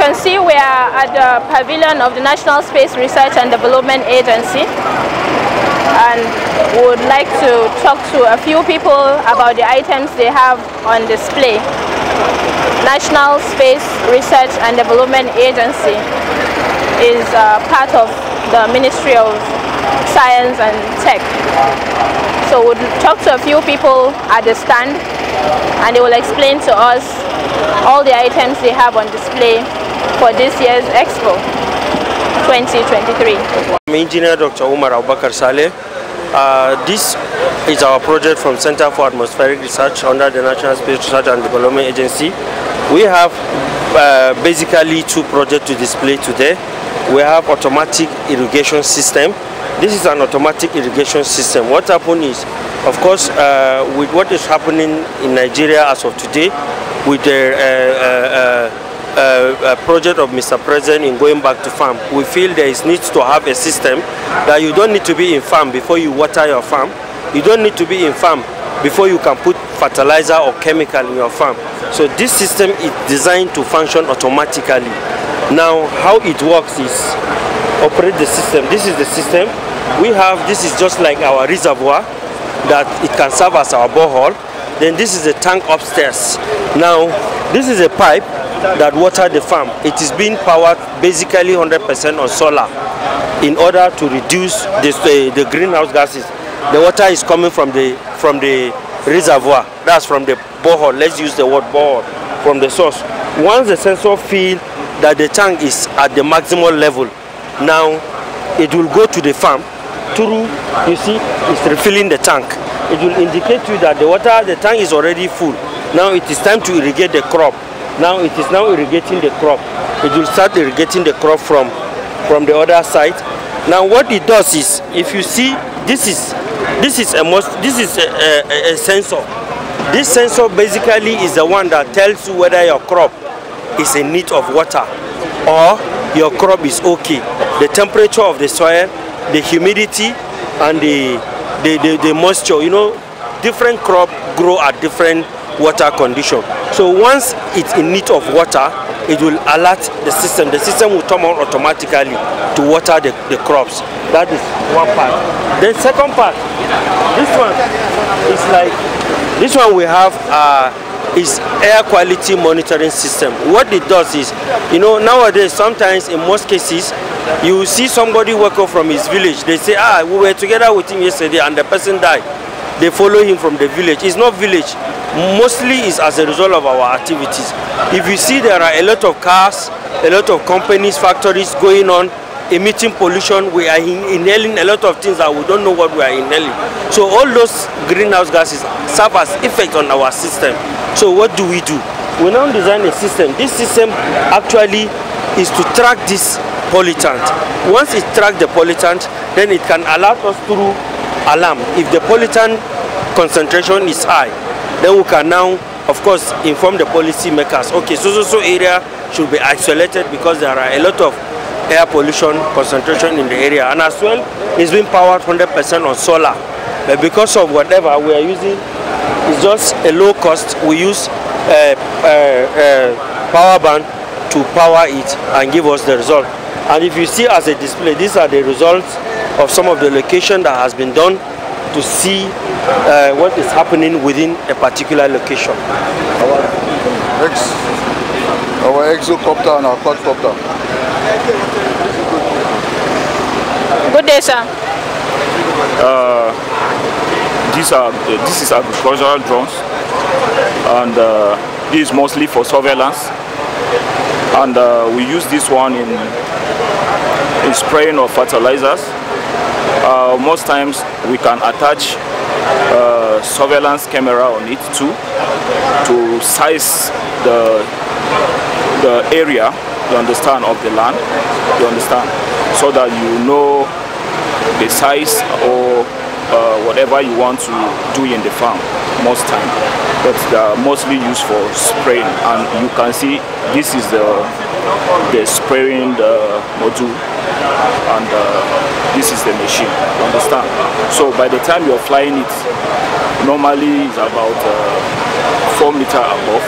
can see we are at the pavilion of the National Space Research and Development Agency, and would like to talk to a few people about the items they have on display. National Space Research and Development Agency is part of the Ministry of Science and Tech. So we'll talk to a few people at the stand, and they will explain to us all the items they have on display for this year's Expo 2023. I'm Engineer Dr. Umar Abubakar Saleh. This is our project from Center for Atmospheric Research under the National Space Research and Development Agency. We have basically two projects to display today. We have automatic irrigation system. This is an automatic irrigation system. What happened is, of course, with what is happening in Nigeria as of today, with the project of Mr. President in going back to farm, we feel there is need to have a system that you don't need to be in farm before you water your farm. You don't need to be in farm before you can put fertilizer or chemical in your farm. So this system is designed to function automatically. Now, how it works is, operate the system. This is the system we have. This is just like our reservoir that it can serve as our borehole. Then this is a tank upstairs. Now, this is a pipe that waters the farm. It is being powered basically 100% on solar in order to reduce the greenhouse gases. The water is coming from the reservoir. That's from the borehole. Let's use the word borehole, from the source. Once the sensor feels that the tank is at the maximum level, now it will go to the farm through, you see, it's refilling the tank. It will indicate to you that the tank is already full. Now it is time to irrigate the crop. Now it is now irrigating the crop. It will start irrigating the crop from the other side. Now what it does is, if you see, this is a sensor. This sensor basically is the one that tells you whether your crop is in need of water or your crop is okay. The temperature of the soil, the humidity, and the moisture. You know, different crop grow at different water condition. So once it's in need of water, it will alert the system. The system will turn on automatically to water the crops. That is one part. The second part, this one is like, this one we have is air quality monitoring system. What it does is, you know, nowadays sometimes in most cases you see somebody wake up from his village. They say, we were together with him yesterday and the person died. They follow him from the village. It's not village. Mostly it's as a result of our activities. If you see, there are a lot of cars, a lot of companies, factories going on, emitting pollution. We are inhaling a lot of things that we don't know what we are inhaling. So all those greenhouse gases serve as effect on our system. So what do? We now design a system. This system actually is to track this pollutant. Once it tracks the pollutant, then it can alert us through alarm. If the pollutant concentration is high, then we can now, of course, inform the policy makers. Okay, so area should be isolated because there are a lot of air pollution concentration in the area. And as well, it's being powered 100% on solar. But because of whatever we are using, it's just a low cost. We use power band to power it and give us the result. And if you see as a display, these are the results of some of the location that has been done to see what is happening within a particular location. Our exocopter and our quadcopter. Good day, sir. This is agricultural drones, and this is mostly for surveillance. And we use this one in spraying of fertilizers. Most times we can attach surveillance camera on it too, to size the area, you understand, of the land, you understand, so that you know the size or whatever you want to do in the farm most time. But they are mostly used for spraying, and you can see this is the spraying module, and this is the machine, you understand. So by the time you're flying it, normally it's about 4 meters above.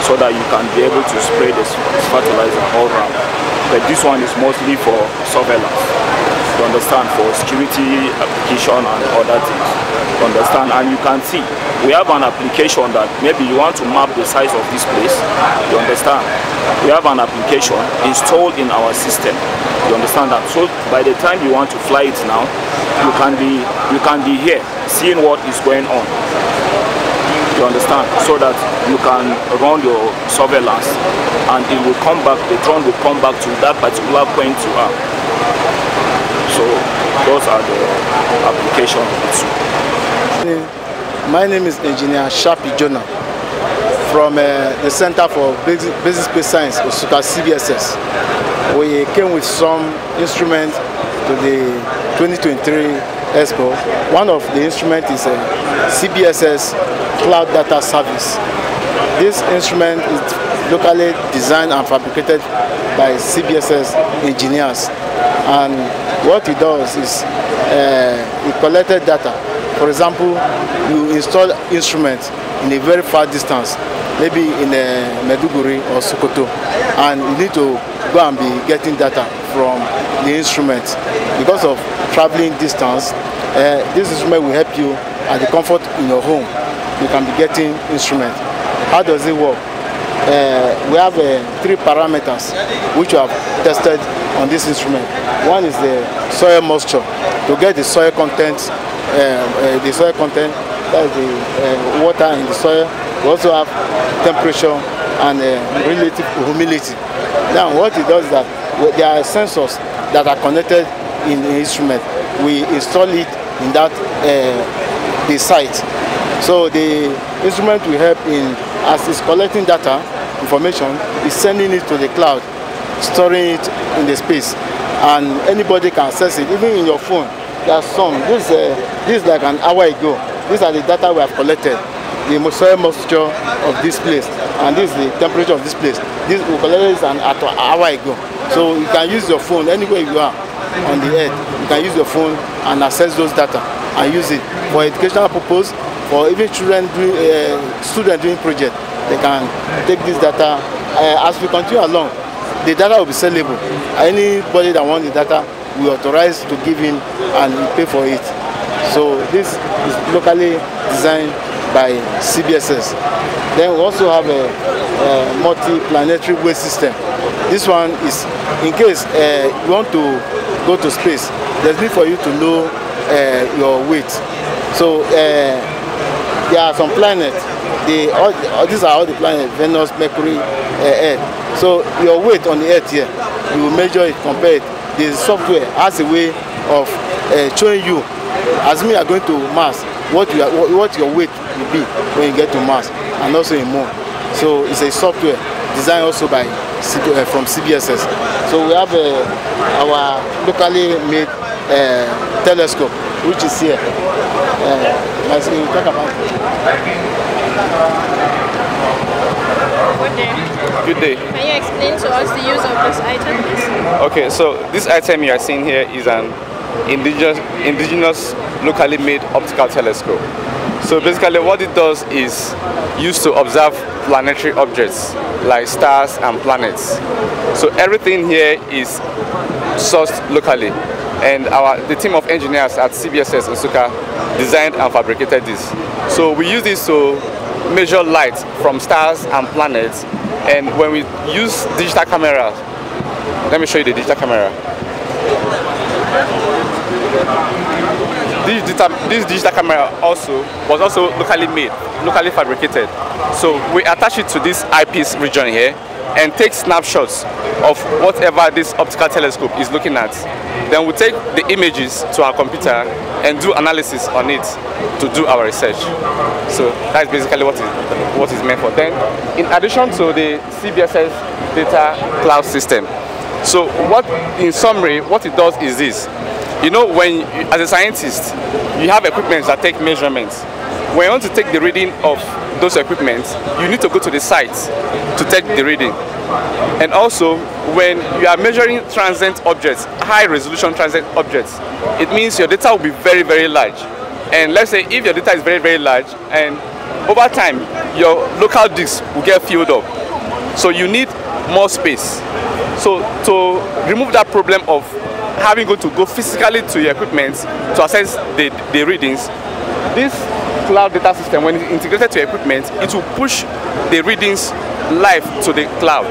so that you can be able to spray this fertilizer all around. But this one is mostly for surveillance, you understand, for security application and other things, you understand. And you can see we have an application that maybe you want to map the size of this place, you understand. We have an application installed in our system, you understand that. So by the time you want to fly it now, you can be here seeing what is going on, you understand, so that you can run your surveillance and it will come back, the drone will come back to that particular point you are. So those are the applications of it. My name is Engineer Shapi Jonah from the Center for Basic Space Science, Osuka CBSS. We came with some instruments to the 2023 Expo. One of the instruments is a CBSS Cloud Data Service. This instrument is locally designed and fabricated by CBSS engineers. And what it does is it collected data. For example, you install instruments in a very far distance, maybe in Meduguri or Sokoto, and you need to go and be getting data from the instruments. Because of traveling distance, this instrument will help you at the comfort in your home. You can be getting instruments. How does it work? We have 3 parameters which we have tested on this instrument. One is the soil moisture, to get the soil content, that is the water in the soil. We also have temperature and relative humidity. Now what it does is that there are sensors that are connected in the instrument. We install it in that the site. So the instrument will help in, as it's collecting data, information, is sending it to the cloud, storing it in the space, and anybody can access it, even in your phone. There are some, this is like an hour ago. These are the data we have collected, the soil moisture of this place, and this is the temperature of this place. This we collected this an hour ago. So you can use your phone anywhere you are on the earth. You can use your phone and access those data and use it for educational purpose, for even children doing students doing project. They can take this data. As we continue along, the data will be sellable. Anybody that wants the data, we authorize to give him and he pay for it. So this is locally designed by CBSS. Then we also have a multi-planetary weight system. This one is in case you want to go to space, there's need for you to know your weight. So there are some planets. These are all the planets: Venus, Mercury, Earth. So your weight on the Earth here, you will measure it, compare it. The software has a way of showing you, as me are going to Mars, what your weight will be when you get to Mars, and also in Moon. So it's a software designed also by from CBSS. So we have our locally made telescope, which is here. As we talk about it. Good day. Good day. Can you explain to us the use of this item, please? Okay, so this item you are seeing here is an indigenous locally made optical telescope. So basically what it does is used to observe planetary objects like stars and planets. So everything here is sourced locally, and the team of engineers at CBSS Osuka designed and fabricated this. So we use this to measure light from stars and planets, and when we use digital cameras, let me show you the digital camera. This digital camera was also locally made, locally fabricated. So we attach it to this eyepiece region here and take snapshots of whatever this optical telescope is looking at. Then we take the images to our computer and do analysis on it to do our research. So that's basically what is meant for. Then, in addition to the CBSS data cloud system, so in summary, what it does is this. You know, as a scientist, you have equipment that take measurements. When you want to take the reading of those equipment, you need to go to the site to take the reading. And also, when you are measuring transient objects, high resolution transient objects, it means your data will be very, very large. And let's say if your data is very, very large, and over time, your local disk will get filled up. So you need more space. So to remove that problem of having to go physically to your equipment to access the readings, this cloud data system, when it's integrated to your equipment, it will push the readings live to the cloud.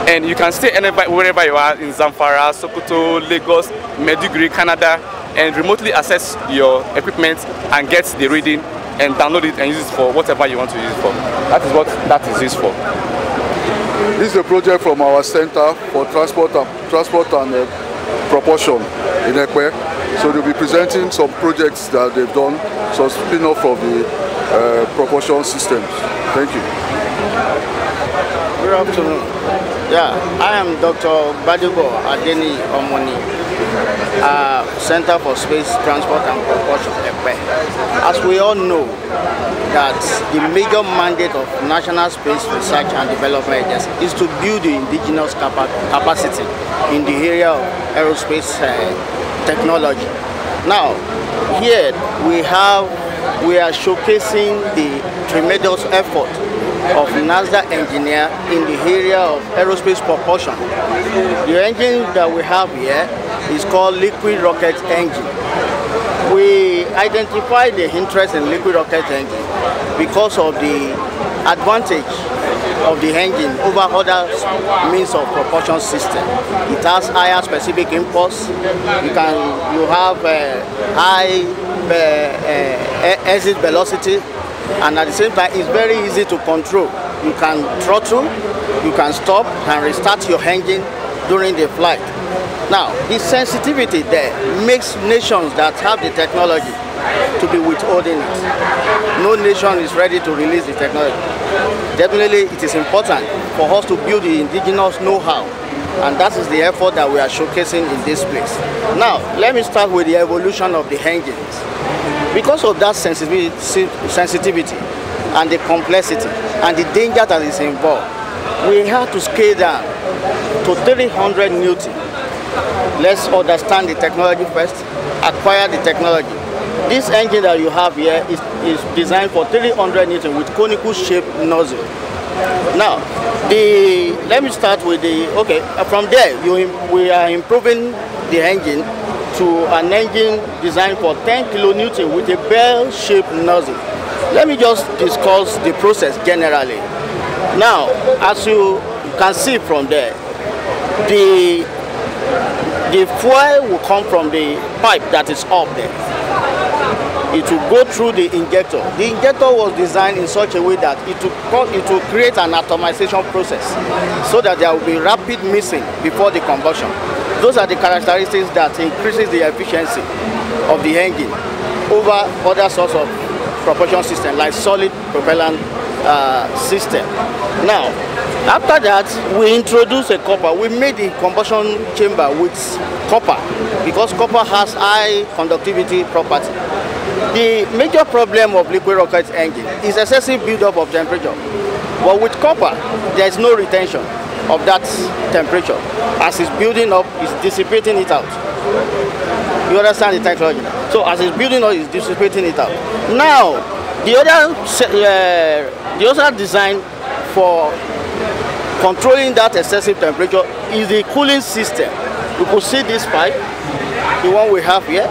And you can stay wherever you are in Zamfara, Sokoto, Lagos, Maiduguri, Canada, and remotely access your equipment and get the reading and download it and use it for whatever you want to use it for. That is what that is used for. This is a project from our Center for Transport and Propulsion in Ekwe. So they'll be presenting some projects that they've done, so spin-off of the propulsion systems. Thank you. Good afternoon. Yeah, I am Dr. Badigo Adeni Omoni, Center for Space Transport and Propulsion, Ekwe. As we all know, that the major mandate of National Space Research and Development Agency is to build the indigenous capacity in the area of aerospace technology. Now, here we are showcasing the tremendous effort of NASRDA engineer in the area of aerospace propulsion. The engine that we have here is called liquid rocket engine. We identified the interest in liquid rocket engine because of the advantage of the engine over other means of propulsion system. It has higher specific impulse. You have high exit velocity, and at the same time it's very easy to control. You can throttle, you can stop and restart your engine during the flight. Now, the sensitivity there makes nations that have the technology to be withholding it. No nation is ready to release the technology. Definitely, it is important for us to build the indigenous know-how, and that is the effort that we are showcasing in this place. Now, let me start with the evolution of the engines. Because of that sensitivity and the complexity and the danger that is involved, we have to scale down to 300 Newton. Let's understand the technology first, acquire the technology. This engine that you have here is designed for 300 Newton with conical shaped nozzle. Now, let me start with from there, we are improving the engine to an engine designed for 10 kilonewton with a bell-shaped nozzle. Let me just discuss the process generally. Now, as you can see from there, the fuel will come from the pipe that is up there. It will go through the injector. The injector was designed in such a way that it will create an atomization process so that there will be rapid mixing before the combustion. Those are the characteristics that increases the efficiency of the engine over other sorts of propulsion system like solid propellant system. Now, after that, we introduced a copper. We made the combustion chamber with copper because copper has high conductivity property. The major problem of liquid rocket engine is excessive buildup of temperature. But with copper, there is no retention of that temperature. As it's building up, it's dissipating it out. You understand the technology? So as it's building up, it's dissipating it out. Now, the other design for controlling that excessive temperature is the cooling system. You could see this pipe, the one we have here.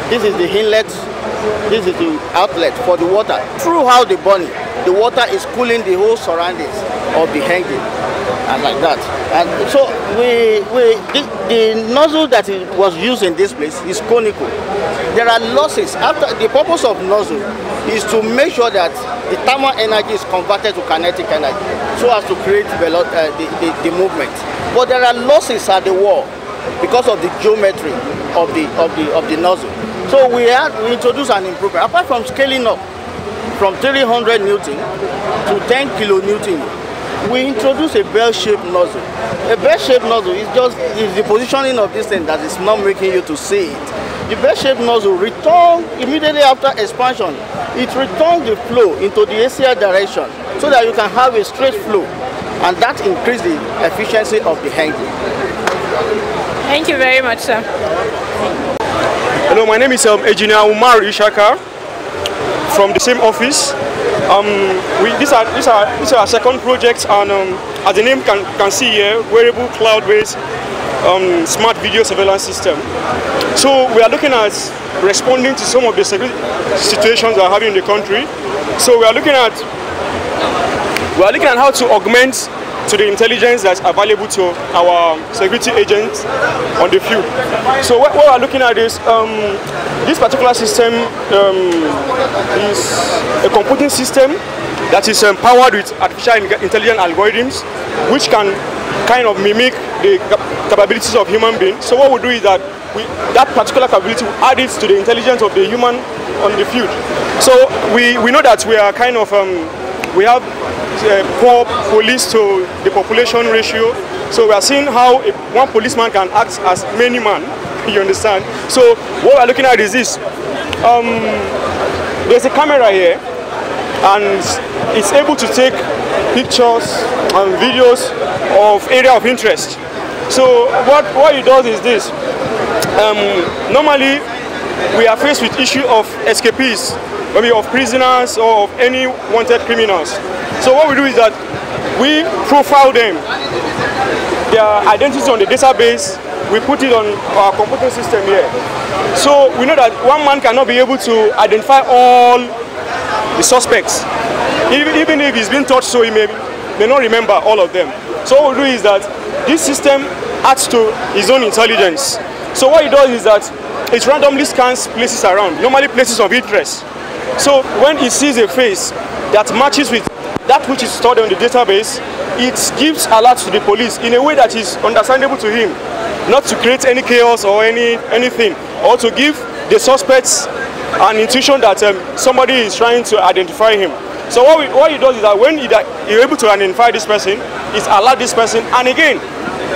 This is the inlet, this is the outlet for the water. Throughout the burning, the water is cooling the whole surroundings of the engine, and like that. And so the nozzle that was used in this place is conical. There are losses. The purpose of nozzle is to make sure that the thermal energy is converted to kinetic energy, so as to create the movement. But there are losses at the wall because of the geometry of the nozzle. So we introduced an improvement. Apart from scaling up from 300 Newton to 10 kilonewton, we introduced a bell-shaped nozzle. A bell-shaped nozzle is the positioning of this thing that is not making you to see it. The bell-shaped nozzle returns immediately after expansion. It returns the flow into the axial direction so that you can have a straight flow, and that increases the efficiency of the engine. Thank you very much, sir. Hello, my name is Engineer Umar Ishaka from the same office. These are our second project, and as the name can see here, wearable cloud-based smart video surveillance system. So we are looking at responding to some of the security situations we are having in the country. So we are looking at how to augment to the intelligence that's available to our security agents on the field. So what we are looking at is this particular system is a computing system that is powered with artificial intelligence algorithms, which can kind of mimic the capabilities of human beings. So what we do is that that particular capability will add it to the intelligence of the human on the field. So we know that we are kind of we have poor police to the population ratio. So we are seeing how one policeman can act as many men. You understand? So what we are looking at is this. There's a camera here, and it's able to take pictures and videos of area of interest. So what it does is this. Normally we are faced with issue of escapees, maybe of prisoners or of any wanted criminals. So what we do is that we profile them, their identities on the database, we put it on our computer system here. So we know that one man cannot be able to identify all the suspects. Even if he's been touched, so he may not remember all of them. So what we do is that this system adds to his own intelligence. So what it does is that it randomly scans places around, normally places of interest. So when it sees a face that matches with that which is stored on the database, it gives alerts to the police in a way that is understandable to him, not to create any chaos or anything, or to give the suspects an intuition that somebody is trying to identify him. So what he does is that when you're able to identify this person, it alert this person, and again,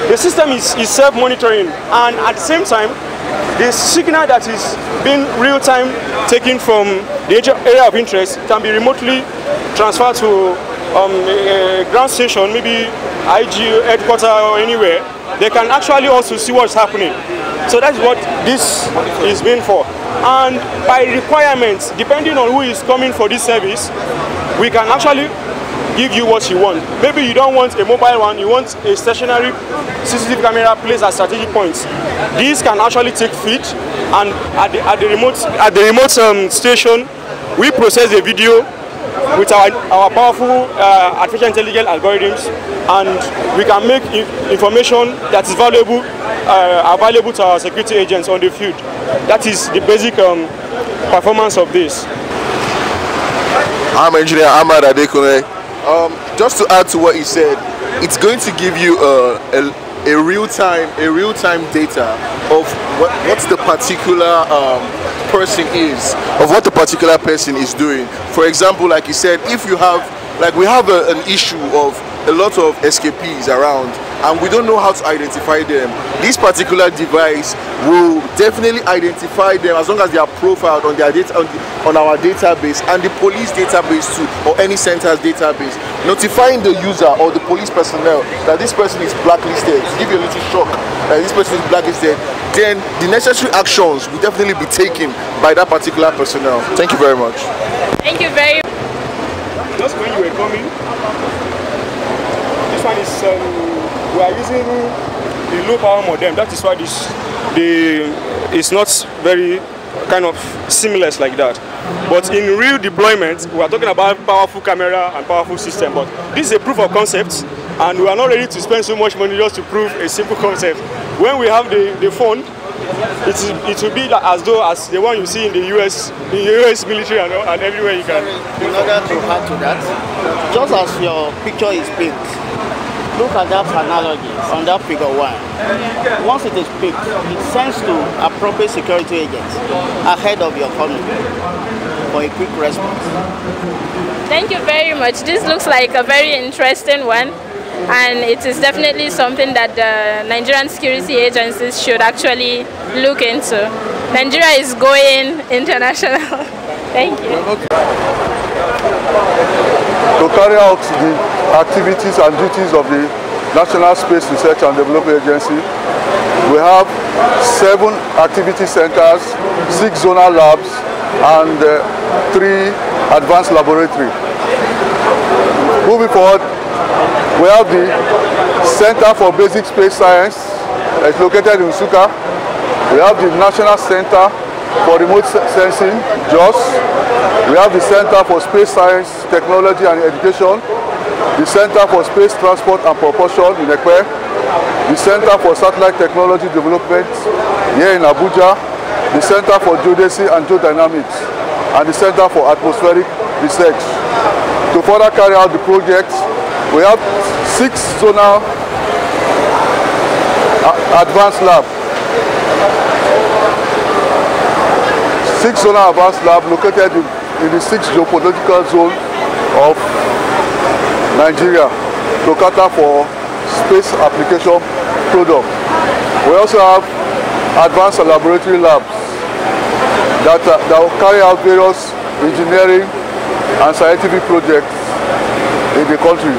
the system is self-monitoring, and at the same time, the signal that is being real-time taken from the area of interest can be remotely transferred to a ground station, maybe IG headquarters or anywhere. They can actually also see what's happening. So that's what this is being for. And by requirements, depending on who is coming for this service, we can actually give you what you want. Maybe you don't want a mobile one, you want a stationary CCTV camera placed at strategic points. These can actually take feed, and at the remote station, we process the video with our powerful artificial intelligence algorithms, and we can make information that is valuable available to our security agents on the field. That is the basic performance of this. I'm Engineer Ahmad Adekune. Just to add to what he said, it's going to give you a real-time data of what the particular person is, of what the particular person is doing. For example, like he said, if you have, like we have an issue of a lot of escapees around, and we don't know how to identify them, this particular device will definitely identify them as long as they are profiled on their data, on our database and the police database too, or any center's database, notifying the user or the police personnel that this person is blacklisted, to give you a little shock that this person is blacklisted. Then the necessary actions will definitely be taken by that particular personnel. Thank you very much. Thank you very much. Just when you were coming, this one is we are using the low power modem. That is why it's not very kind of seamless like that. But in real deployment, we are talking about powerful camera and powerful system. But this is a proof of concept, and we are not ready to spend so much money just to prove a simple concept. When we have the phone, it will be as though as the one you see in the US military and everywhere you can. In order to add to that, just as your picture is picked, look at that analogy on that figure 1. Once it is picked, it sends to appropriate security agents ahead of your coming for a quick response. Thank you very much. This looks like a very interesting one, and it is definitely something that the Nigerian security agencies should actually look into. Nigeria is going international. Thank you. To carry out the activities and duties of the National Space Research and Development Agency, we have 7 activity centers, 6 zonal labs, and 3 advanced laboratories. Moving forward, we have the Center for Basic Space Science. It's located in Nsukka. We have the National Center for Remote Sensing, JOS. We have the Center for Space Science, Technology and Education. The Center for Space Transport and Propulsion in Ekpe. The Center for Satellite Technology Development here in Abuja. The Center for Geodesy and Geodynamics. And the Center for Atmospheric Research. To further carry out the project, we have 6 zonal advanced labs. 6 zonal advanced labs located in the 6 geopolitical zones of Nigeria to cater for space application product. We also have advanced laboratory labs that will carry out various engineering and scientific projects in the country,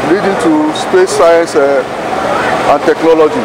leading to space science and technology.